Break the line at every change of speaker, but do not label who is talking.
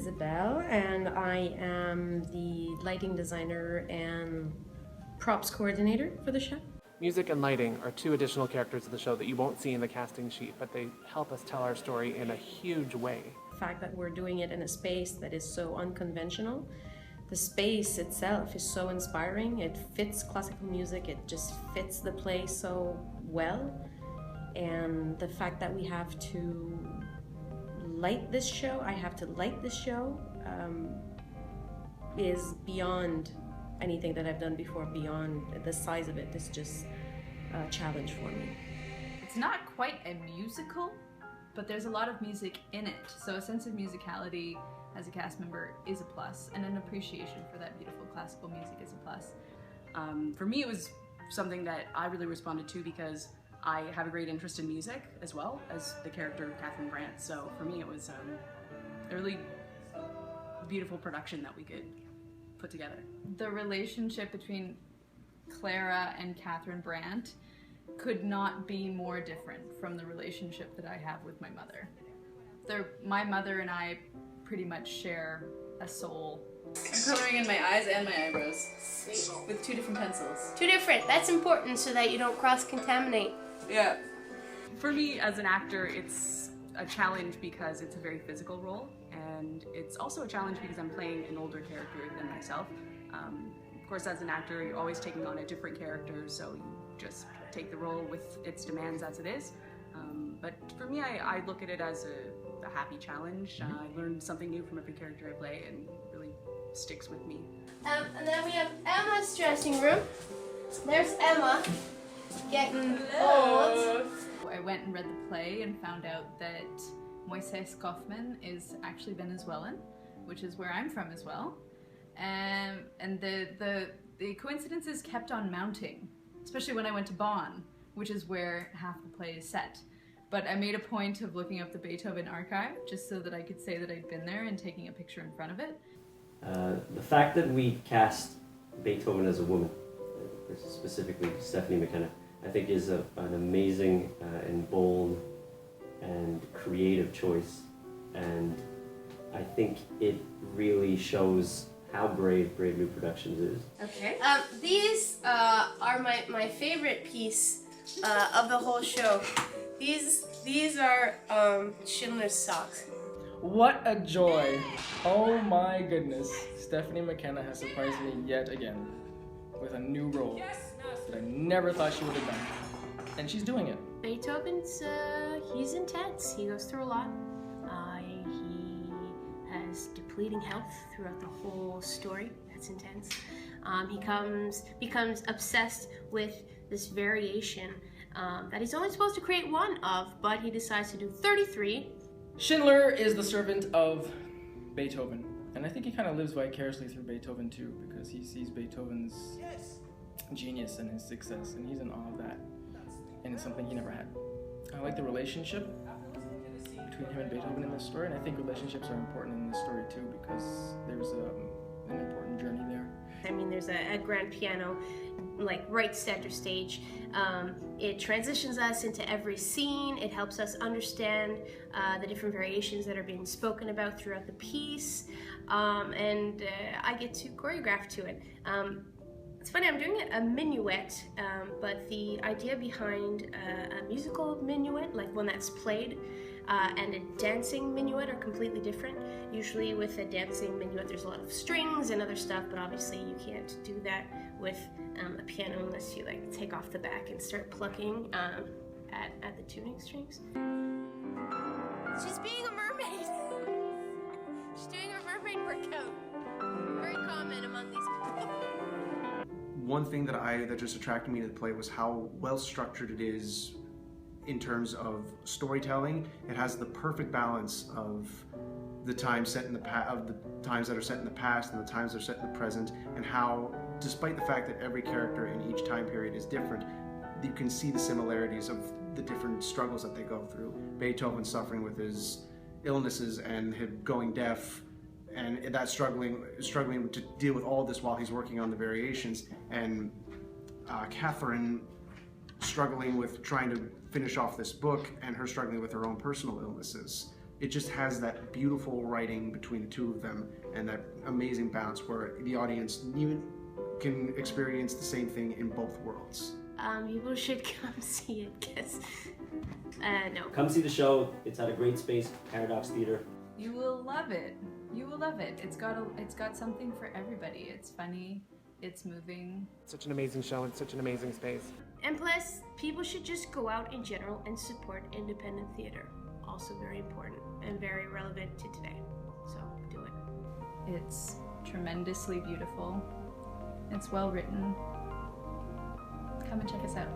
Isabel, and I am the lighting designer and props coordinator for the show.
Music and lighting are two additional characters of the show that you won't see in the casting sheet, but they help us tell our story in a huge way.
The fact that we're doing it in a space that is so unconventional, the space itself is so inspiring. It fits classical music, it just fits the play so well. And the fact that we have to light this show, I have to light this show, is beyond anything that I've done before, beyond the size of it. It's just a challenge for me.
It's not quite a musical, but there's a lot of music in it. So a sense of musicality as a cast member is a plus, and an appreciation for that beautiful classical music is a plus.
For me, it was something that I really responded to because I have a great interest in music as well as the character Catherine Brandt. So for me, it was a really beautiful production that we could put together.
The relationship between Clara and Catherine Brandt could not be more different from the relationship that I have with my mother. My mother and I pretty much share a soul.
I'm coloring in my eyes and my eyebrows. Sweet. With 2 different pencils.
2 different. That's important so that you don't cross-contaminate.
Yeah. For me as an actor, it's a challenge because it's a very physical role, and it's also a challenge because I'm playing an older character than myself. Of course, as an actor, you're always taking on a different character, so you just take the role with its demands as it is. But for me, I look at it as a happy challenge. I learn something new from every character I play, and it really sticks with me.
And then we have Emma's dressing room. There's Emma, getting old.
I went and read the play and found out that Moises Kaufman is actually Venezuelan, which is where I'm from as well. And the coincidences kept on mounting, especially when I went to Bonn, which is where half the play is set. But I made a point of looking up the Beethoven archive just so that I could say that I'd been there and taking a picture in front of it.
The fact that we cast Beethoven as a woman, specifically Stephanie McKenna, I think is an amazing and bold and creative choice, and I think it really shows how brave New Productions is.
Okay. These are my favorite piece of the whole show. These are Schindler's socks.
What a joy! Oh my goodness. Stephanie McKenna has surprised me yet again with a new role that I never thought she would have done. And she's doing it.
Beethoven's, he's intense. He goes through a lot. He has depleting health throughout the whole story. That's intense. He becomes obsessed with this variation that he's only supposed to create 1 of, but he decides to do 33.
Schindler is the servant of Beethoven. And I think he kind of lives vicariously through Beethoven too, because he sees Beethoven's genius and his success, and he's in awe of that. And it's something he never had. I like the relationship between him and Beethoven in this story, and I think relationships are important in this story too, because there's an important journey there.
I mean, there's a grand piano, like right center stage. It transitions us into every scene. It helps us understand the different variations that are being spoken about throughout the piece, and I get to choreograph to it. It's funny, I'm doing a minuet, but the idea behind a musical minuet, like one that's played, and a dancing minuet are completely different. Usually with a dancing minuet there's a lot of strings and other stuff, but obviously you can't do that with a piano unless you like take off the back and start plucking at the tuning strings. She's being a mermaid! She's doing her mermaid workout. Very common among these people.
One thing that just attracted me to the play was how well structured it is in terms of storytelling. It has the perfect balance of the times set in the the times that are set in the past and the times that are set in the present, and how, despite the fact that every character in each time period is different, you can see the similarities of the different struggles that they go through. Beethoven suffering with his illnesses and him going deaf, and that struggling to deal with all this while he's working on the variations, and Catherine struggling with trying to finish off this book, and her struggling with her own personal illnesses. it just has that beautiful writing between the two of them and that amazing balance where the audience even can experience the same thing in both worlds.
People should come see it, because no.
Come see the show. It's at a great space, Paradoxe Theatre.
You will love it. You will love it. It's got something for everybody. It's funny. It's moving.
Such an amazing show and such an amazing space.
And plus, people should just go out in general and support independent theater. Also very important and very relevant to today. So do it.
It's tremendously beautiful. It's well written. Come and check us out.